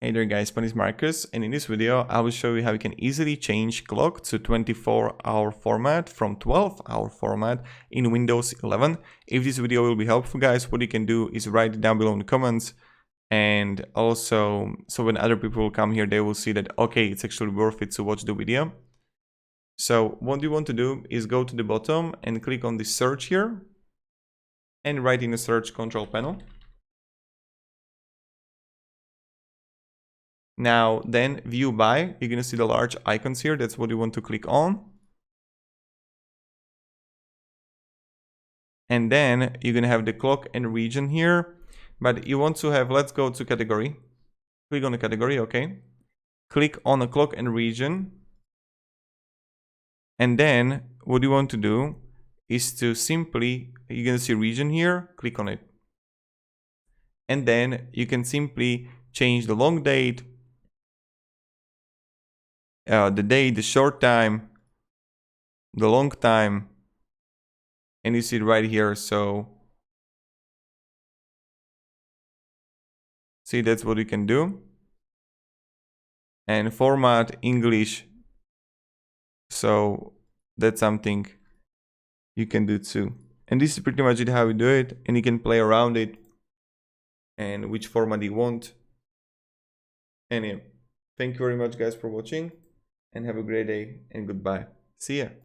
Hey there guys, my name is Marcus, and in this video I will show you how you can easily change clock to 24-hour format from 12-hour format in Windows 11. If this video will be helpful guys, what you can do is write it down below in the comments, and also so when other people will come here they will see that okay, it's actually worth it to watch the video. So what you want to do is go to the bottom and click on the search here and write in the search control panel. Now then view by, you're gonna see the large icons here, that's what you want to click on. And then you're gonna have the clock and region here, but you want to have, let's go to category. Click on the category, okay. Click on a clock and region. And then what you want to do is to simply, you're gonna see region here, click on it. And then you can simply change the long date, the day, the short time, the long time, and you see it right here. So see, that's what you can do. And format English, so that's something you can do too. And this is pretty much it, how you do it, and you can play around it and which format you want. And yeah, thank you very much guys for watching, and have a great day, and goodbye. See ya.